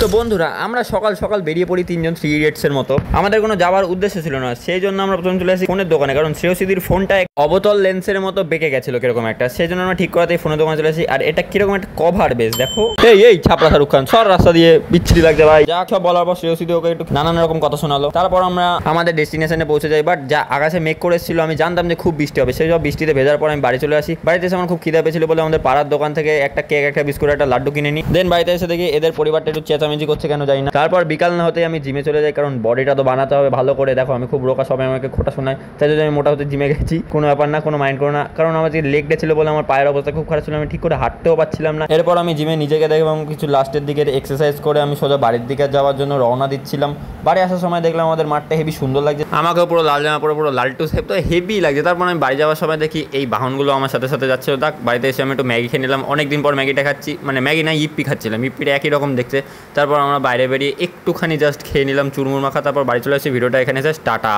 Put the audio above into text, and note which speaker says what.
Speaker 1: তো বন্ধুরা আমরা সকাল সকাল বেরিয়ে পড়ি তিনজন থ্রি ইডিয়টসের মতো। আমাদের কোনো যাওয়ার উদ্দেশ্য ছিল না, সেই জন্য আমরা প্রথমে চলে আসি ফোনের দোকানে, কারণ শ্রেয়সীদির ফোনটা অবতল লেন্সের মতো বেঁকে গেছিল কিরকম একটা, সেই জন্য আমরা ঠিক করাতে ফোনের দোকানে চলে আসি। আর এটা কিরকম একটা কভার বেস দেখো, এই ছাপড়া শাহরুখ খান সর রাস্তা দিয়ে, বিচ্ছিরি লাগছে ভাই। যা সব বলার পর শ্রেয়সীদি ওকে একটু নানান রকম কথা শোনালো। তারপর আমরা আমাদের ডেস্টিনেশনে পৌঁছে যাই। বাট যা আকাশে মেঘ করে এসেছিল, আমি জানতাম যে খুব বৃষ্টি হবে। সেই সব বৃষ্টিতে ভেজার পর আমি বাড়ি চলে আসি। বাড়িতে এসে আমার খুব খিদা পেয়েছিল বলে আমাদের পাড়ার দোকান থেকে একটা কেক, একটা বিস্কুট, একটা লাড্ডু কিনে নিই। দেন বাড়িতে এসে দেখি এদের পরিবারটা একটু চেঁচামেচি করছে, কেন জানি না। তারপর বিকাল না হতে আমি জিমে চলে যাই, কারণ বডিটা তো বানাতে হবে ভালো করে। দেখো আমি খুব রোকা, সবাই আমাকে খোটা শোনায়, তাই যদি আমি মোটা হতে জিমে গেছি। কোনো ব্যাপার না, কোনো মাইন্ড করো না, কারণ আমার যে লেগ ডে ছিল বলে আমার পায়ের অবস্থা খুব খারাপ ছিল, আমি ঠিক করে হাঁটতেও পারছিলাম না। এরপর আমি জিমে নিজেকে দেখে এবং কিছু লাস্টের দিকে এক্সারসাইজ করে আমি সোজা বাড়ির দিকে যাওয়ার জন্য রওনা দিচ্ছিলাম। বাড়ি আসার সময় দেখলাম আমাদের মাঠটা হেভি সুন্দর লাগছে, আমাকেও পুরো লাল জামা পরে পুরো লালটু সেপ তো হেভি লাগছে। তারপর আমি বাড়ি যাওয়ার সময় দেখি এই বাহনগুলো আমার সাথে সাথে যাচ্ছে। দেখ বাড়িতে এসে আমি একটু ম্যাগি খেয়ে নিলাম, অনেকদিন পর ম্যাগিটা খাচ্ছি, মানে ম্যাগি না ইপ্পি খাচ্ছিলাম, ইপ্পিটা একই রকম দেখছে। তারপর আমরা বাইরে বেরিয়ে একটুখানি জাস্ট খেয়ে নিলাম চুরমুর মাখা, তারপর বাড়ি চলে আসি। ভিডিওটা এখানে জাস্ট টাটা।